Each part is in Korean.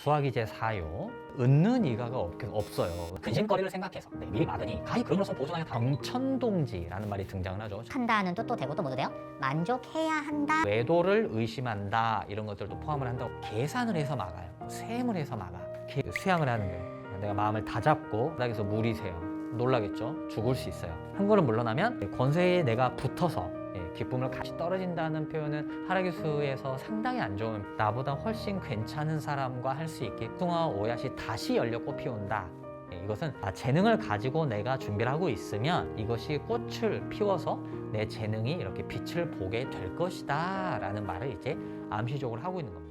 수학이 제4요. 은는 이가가 없어요. 근심거리를 생각해서 미리 막으니 가히 그럼으로써 보존하여 경천동지라는 말이 등장을 하죠. 한다는 뜻도 되고 또 뭐도 돼요? 만족해야 한다. 외도를 의심한다 이런 것들도 포함을 한다고. 계산을 해서 막아요. 셈을 해서 막아. 수양을 하는 거예요. 내가 마음을 다잡고 바닥에서 물이 새요. 놀라겠죠? 죽을 수 있어요. 한 걸음 물러나면 권세에 내가 붙어서 기쁨을 같이 떨어진다는 표현은 하라기수에서 상당히 안 좋은, 나보다 훨씬 괜찮은 사람과 할 수 있게 숭아와 오얏이 다시 열려 꽃피운다. 이것은 재능을 가지고 내가 준비를 하고 있으면 이것이 꽃을 피워서 내 재능이 이렇게 빛을 보게 될 것이다 라는 말을 이제 암시적으로 하고 있는 겁니다.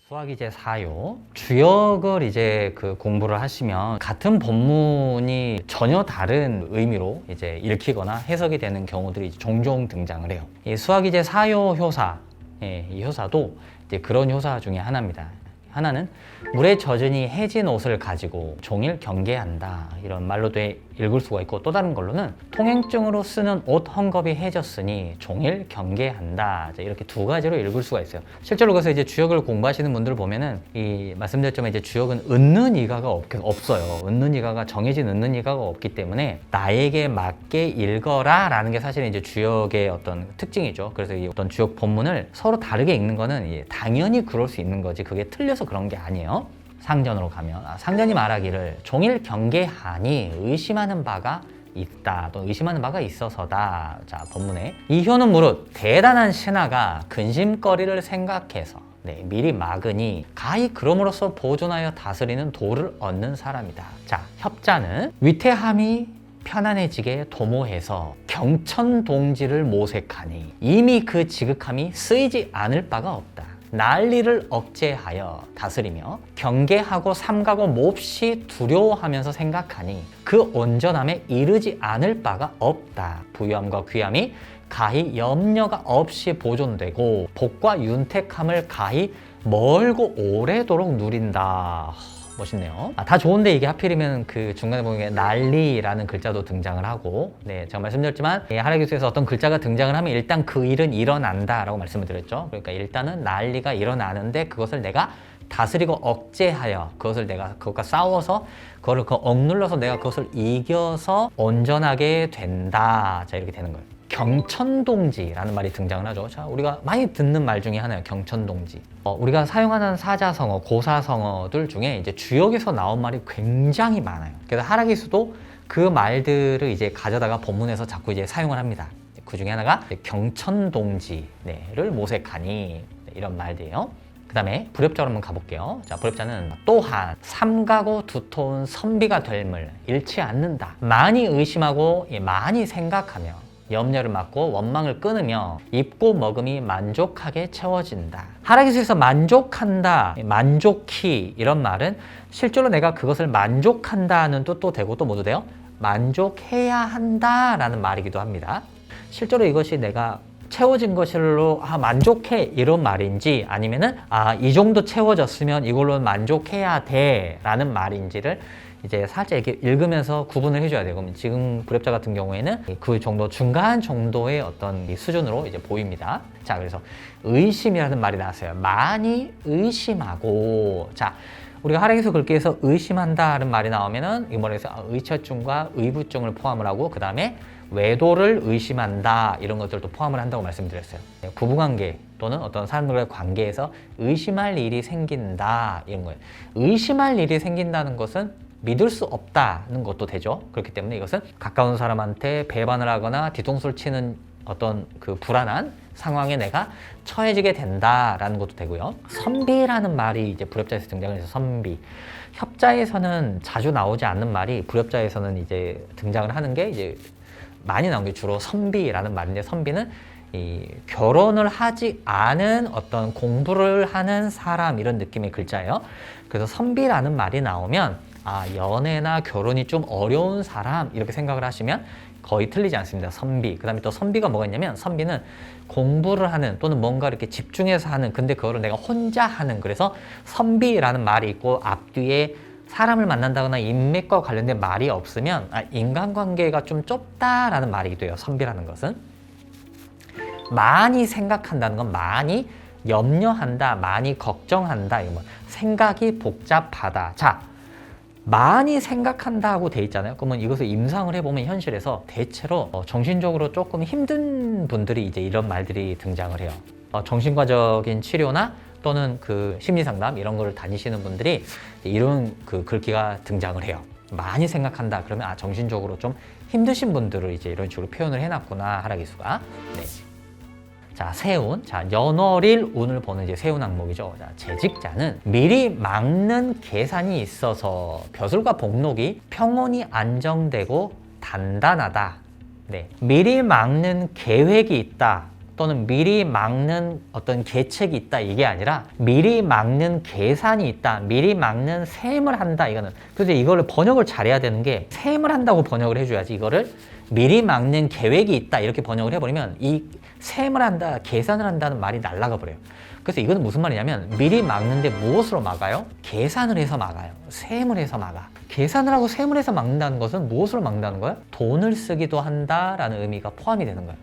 수학이 제4요. 주역을 이제 공부를 하시면 같은 본문이 전혀 다른 의미로 이제 읽히거나 해석이 되는 경우들이 종종 등장을 해요. 이 수학이 제4요 효사, 이 효사도 이제 그런 효사 중에 하나입니다. 하나는 물에 젖으니 해진 옷을 가지고 종일 경계한다 이런 말로도 읽을 수가 있고, 또 다른 걸로는 통행증으로 쓰는 옷 헝겊이 해졌으니 종일 경계한다 이렇게 두 가지로 읽을 수가 있어요. 실제로 그래서 이제 주역을 공부하시는 분들을 보면은 이 말씀드렸지만 이제 주역은 은는 이가가 없어요. 은는 이가가 정해진 은는 이가가 없기 때문에 나에게 맞게 읽어라 라는 게 사실은 이제 주역의 어떤 특징이죠. 그래서 이 어떤 주역 본문을 서로 다르게 읽는 거는 당연히 그럴 수 있는 거지 그게 틀려서 그런 게 아니에요. 상전으로 가면 상전이 말하기를 종일 경계하니 의심하는 바가 있다, 또 의심하는 바가 있어서다. 자, 본문에 이효는 무릇 대단한 신하가 근심거리를 생각해서 미리 막으니 가히 그럼으로써 보존하여 다스리는 도를 얻는 사람이다. 자, 협자는 위태함이 편안해지게 도모해서 경천동지를 모색하니 이미 그 지극함이 쓰이지 않을 바가 없다. 난리를 억제하여 다스리며 경계하고 삼가고 몹시 두려워하면서 생각하니 그 온전함에 이르지 않을 바가 없다. 부유함과 귀함이 가히 염려가 없이 보존되고 복과 윤택함을 가히 멀고 오래도록 누린다. 멋있네요. 다 좋은데 이게 하필이면 그 중간에 보면 난리라는 글자도 등장을 하고, 제가 말씀드렸지만 하라기수에서 어떤 글자가 등장을 하면 일단 그 일은 일어난다 라고 말씀을 드렸죠. 그러니까 일단은 난리가 일어나는데 그것을 내가 다스리고 억제하여 그것과 싸워서 그걸 억눌러서 내가 그것을 이겨서 온전하게 된다. 자, 이렇게 되는 거예요. 경천동지라는 말이 등장을 하죠. 자, 우리가 많이 듣는 말 중에 하나예요. 경천동지. 우리가 사용하는 사자성어, 고사성어들 중에 이제 주역에서 나온 말이 굉장히 많아요. 그래서 하라기수도 그 말들을 이제 가져다가 본문에서 자꾸 이제 사용을 합니다. 그 중에 하나가 경천동지를 모색하니 이런 말들이에요. 그 다음에 불협자로 한번 가볼게요. 자, 불협자는 또한 삼가고 두터운 선비가 됨을 잃지 않는다. 많이 의심하고 많이 생각하며 염려를 막고 원망을 끊으며 입고 먹음이 만족하게 채워진다. 하라기수에서 만족한다, 만족히 이런 말은 실제로 내가 그것을 만족한다는 뜻도 되고 또 뭐도 돼요? 만족해야 한다라는 말이기도 합니다. 실제로 이것이 내가 채워진 것으로 만족해 이런 말인지 아니면은 이 정도 채워졌으면 이걸로 만족해야 돼 라는 말인지를 이제 살짝 이렇게 읽으면서 구분을 해줘야 돼요. 그럼 지금 불협자 같은 경우에는 그 정도 중간 정도의 어떤 수준으로 이제 보입니다. 자, 그래서 의심이라는 말이 나왔어요. 많이 의심하고, 자, 우리가 하라기수 글귀에서 의심한다는 말이 나오면은 이 말에서 의처증과 의부증을 포함을 하고 그 다음에 외도를 의심한다 이런 것들도 포함을 한다고 말씀드렸어요. 부부관계 또는 어떤 사람들과의 관계에서 의심할 일이 생긴다 이런 거예요. 의심할 일이 생긴다는 것은 믿을 수 없다는 것도 되죠. 그렇기 때문에 이것은 가까운 사람한테 배반을 하거나 뒤통수를 치는 어떤 그 불안한 상황에 내가 처해지게 된다라는 것도 되고요. 선비라는 말이 이제 불협자에서 등장을 해서 선비. 협자에서는 자주 나오지 않는 말이 불협자에서는 이제 등장을 하는 게 이제 많이 나온 게 주로 선비라는 말인데, 선비는 이 결혼을 하지 않은 어떤 공부를 하는 사람 이런 느낌의 글자예요. 그래서 선비라는 말이 나오면 연애나 결혼이 좀 어려운 사람 이렇게 생각을 하시면 거의 틀리지 않습니다. 선비. 그 다음에 또 선비가 뭐가 있냐면 선비는 공부를 하는 또는 뭔가 이렇게 집중해서 하는, 근데 그거를 내가 혼자 하는, 그래서 선비라는 말이 있고 앞뒤에 사람을 만난다거나 인맥과 관련된 말이 없으면 인간관계가 좀 좁다라는 말이기도 해요. 선비라는 것은. 많이 생각한다는 건 많이 염려한다, 많이 걱정한다. 이거 뭐 생각이 복잡하다. 자, 많이 생각한다고 돼 있잖아요. 그러면 이것을 임상을 해보면 현실에서 대체로 정신적으로 조금 힘든 분들이 이제 이런 말들이 등장을 해요. 정신과적인 치료나 또는 그 심리상담 이런 거를 다니시는 분들이 이런 그 글귀가 등장을 해요. 많이 생각한다 그러면 정신적으로 좀 힘드신 분들을 이제 이런 식으로 표현을 해놨구나, 하라기수가. 네. 자, 세운. 자, 연월일 운을 보는 이제 세운 항목이죠. 자, 재직자는 미리 막는 계산이 있어서 벼슬과 복록이 평온히 안정되고 단단하다. 네. 미리 막는 계획이 있다. 또는 미리 막는 어떤 계책이 있다. 이게 아니라 미리 막는 계산이 있다. 미리 막는 셈을 한다. 이거는. 그래서 이거를 번역을 잘해야 되는 게 셈을 한다고 번역을 해줘야지. 이거를 미리 막는 계획이 있다. 이렇게 번역을 해버리면 이 셈을 한다, 계산을 한다는 말이 날아가 버려요. 그래서 이거는 무슨 말이냐면 미리 막는데 무엇으로 막아요? 계산을 해서 막아요. 셈을 해서 막아. 계산을 하고 셈을 해서 막는다는 것은 무엇으로 막는다는 거예요? 돈을 쓰기도 한다라는 의미가 포함이 되는 거예요.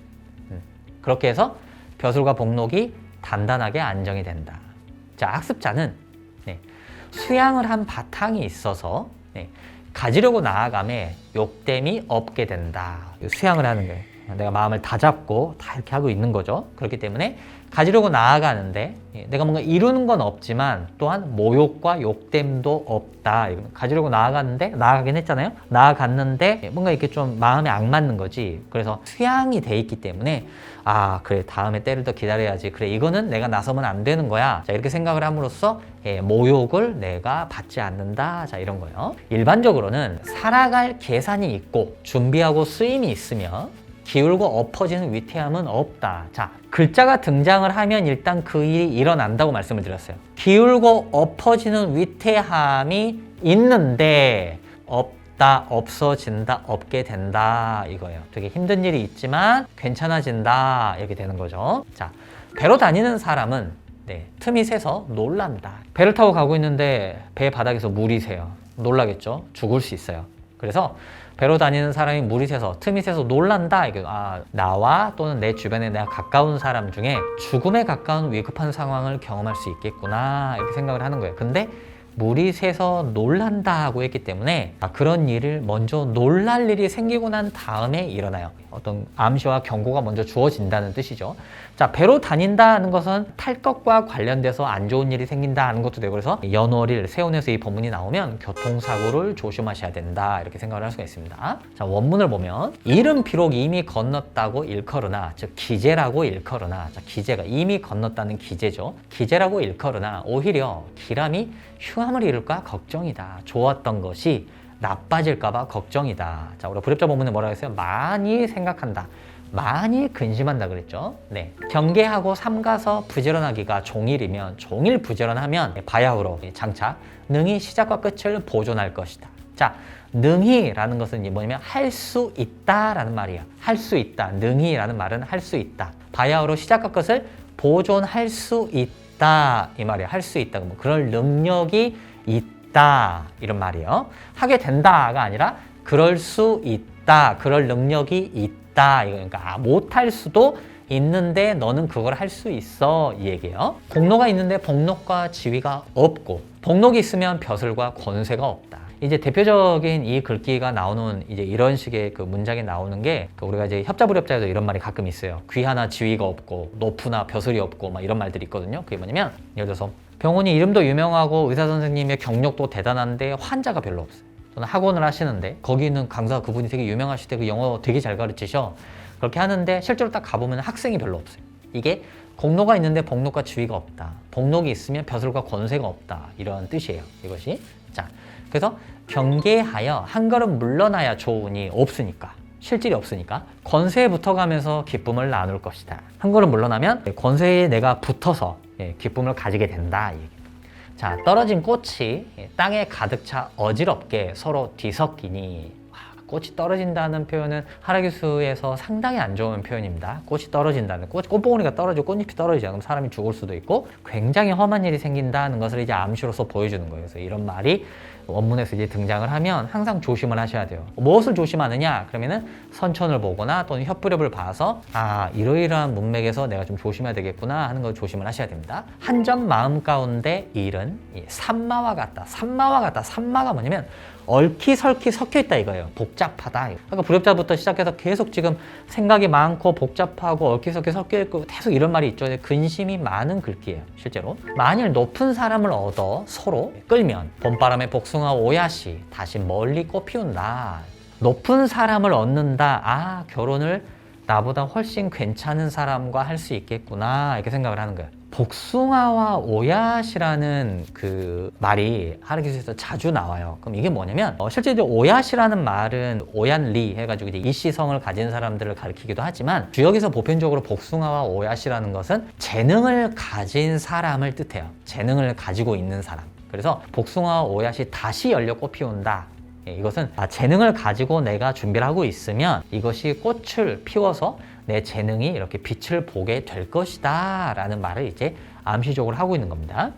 그렇게 해서 벼슬과 복록이 단단하게 안정이 된다. 자, 학습자는 수양을 한 바탕이 있어서 가지려고 나아감에 욕됨이 없게 된다. 수양을 하는 거예요. 내가 마음을 다잡고 다 이렇게 하고 있는 거죠. 그렇기 때문에 가지려고 나아가는데 내가 뭔가 이루는 건 없지만 또한 모욕과 욕됨도 없다. 가지려고 나아가긴 했잖아요. 나아갔는데 뭔가 이렇게 좀 마음에 안 맞는 거지. 그래서 수양이 돼 있기 때문에 그래, 다음에 때를 더 기다려야지. 그래, 이거는 내가 나서면 안 되는 거야. 자, 이렇게 생각을 함으로써 모욕을 내가 받지 않는다. 자, 이런 거예요. 일반적으로는 살아갈 계산이 있고 준비하고 쓰임이 있으며 기울고 엎어지는 위태함은 없다. 자, 글자가 등장을 하면 일단 그 일이 일어난다고 말씀을 드렸어요. 기울고 엎어지는 위태함이 있는데 없다, 없어진다, 없게 된다, 이거예요. 되게 힘든 일이 있지만 괜찮아진다, 이렇게 되는 거죠. 자, 배로 다니는 사람은 틈이 새서 놀란다. 배를 타고 가고 있는데 배 바닥에서 물이 새요. 놀라겠죠? 죽을 수 있어요. 그래서 배로 다니는 사람이 물이 새서 틈이 새서 놀란다. 이게 나와 또는 내 주변에 내가 가까운 사람 중에 죽음에 가까운 위급한 상황을 경험할 수 있겠구나, 이렇게 생각을 하는 거예요. 근데 물이 새서 놀란다고 했기 때문에 그런 일을 먼저 놀랄 일이 생기고 난 다음에 일어나요. 어떤 암시와 경고가 먼저 주어진다는 뜻이죠. 자, 배로 다닌다는 것은 탈 것과 관련돼서 안 좋은 일이 생긴다는 것도 되고, 그래서 연월일 세운에서 이 본문이 나오면 교통사고를 조심하셔야 된다, 이렇게 생각을 할 수가 있습니다. 자, 원문을 보면 일은 비록 이미 건넜다고 일컬으나, 즉 기재라고 일컬으나, 자, 기재가 이미 건넜다는 기재죠. 기재라고 일컬으나 오히려 기람이 흉함을 이룰까 걱정이다. 좋았던 것이 나빠질까봐 걱정이다. 자, 우리가 불협자 본문에 뭐라고 했어요? 많이 생각한다. 많이 근심한다 그랬죠. 네. 경계하고 삼가서 부지런하기가 종일이면, 종일 부지런하면 바야흐로 장차 능히 시작과 끝을 보존할 것이다. 자, 능히라는 것은 뭐냐면 할 수 있다라는 말이에요. 할 수 있다. 능히라는 말은 할 수 있다. 바야흐로 시작과 끝을 보존할 수 있다, 이 말이에요. 할 수 있다. 뭐 그럴 능력이 있다, 이런 말이에요. 하게 된다가 아니라 그럴 수 있다, 그럴 능력이 있다. 이거 그러니까 못할 수도 있는데 너는 그걸 할 수 있어, 이 얘기예요. 복록가 있는데 복록과 지위가 없고, 복록이 있으면 벼슬과 권세가 없다. 이제 대표적인 이 글귀가 나오는 이제 이런 식의 그 문장이 나오는 게 우리가 이제 협자불협자에도 이런 말이 가끔 있어요. 귀하나 지위가 없고 높으나 벼슬이 없고 막 이런 말들이 있거든요. 그게 뭐냐면 예를 들어서 병원이 이름도 유명하고 의사 선생님의 경력도 대단한데 환자가 별로 없어요. 또는 학원을 하시는데 거기 있는 강사 그분이 되게 유명하실 때 그 영어 되게 잘 가르치셔. 그렇게 하는데 실제로 딱 가보면 학생이 별로 없어요. 이게 공로가 있는데 복록과 지위가 없다. 복록이 있으면 벼슬과 권세가 없다. 이런 뜻이에요. 이것이. 자, 그래서 경계하여 한 걸음 물러나야 좋으니, 없으니까, 실질이 없으니까 권세에 붙어가면서 기쁨을 나눌 것이다. 한 걸음 물러나면 권세에 내가 붙어서 기쁨을 가지게 된다. 자, 떨어진 꽃이 땅에 가득 차 어지럽게 서로 뒤섞이니. 꽃이 떨어진다는 표현은 하라기수에서 상당히 안 좋은 표현입니다. 꽃이 떨어진다는, 꽃봉오리가 떨어지고 꽃잎이 떨어지지 않으면 사람이 죽을 수도 있고 굉장히 험한 일이 생긴다는 것을 이제 암시로서 보여주는 거예요. 그래서 이런 말이 원문에서 이제 등장을 하면 항상 조심을 하셔야 돼요. 무엇을 조심하느냐? 그러면은 선천을 보거나 또는 혓부렵을 봐서 이러이러한 문맥에서 내가 좀 조심해야 되겠구나 하는 걸 조심을 하셔야 됩니다. 한 점 마음 가운데 일은 산마와 같다. 산마가 뭐냐면 얽히설키 섞여 있다 이거예요. 복잡하다. 그러니까 불협자부터 시작해서 계속 지금 생각이 많고 복잡하고 얽히설키 섞여 있고 계속 이런 말이 있죠. 근심이 많은 글귀예요. 실제로. 만일 높은 사람을 얻어 서로 끌면 봄바람에 복숭아 오야시 다시 멀리 꽃피운다. 높은 사람을 얻는다. 결혼을 나보다 훨씬 괜찮은 사람과 할 수 있겠구나 이렇게 생각을 하는 거예요. 복숭아와 오얏이라는 그 말이 하르기수에서 자주 나와요. 그럼 이게 뭐냐면 실제 이제 오얏이라는 말은 오얀리 해가지고 이제 이시성을 가진 사람들을 가리키기도 하지만 주역에서 보편적으로 복숭아와 오얏이라는 것은 재능을 가진 사람을 뜻해요. 재능을 가지고 있는 사람. 그래서 복숭아와 오얏이 다시 열려 꽃피운다. 이것은 재능을 가지고 내가 준비를 하고 있으면 이것이 꽃을 피워서 내 재능이 이렇게 빛을 보게 될 것이다 라는 말을 이제 암시적으로 하고 있는 겁니다.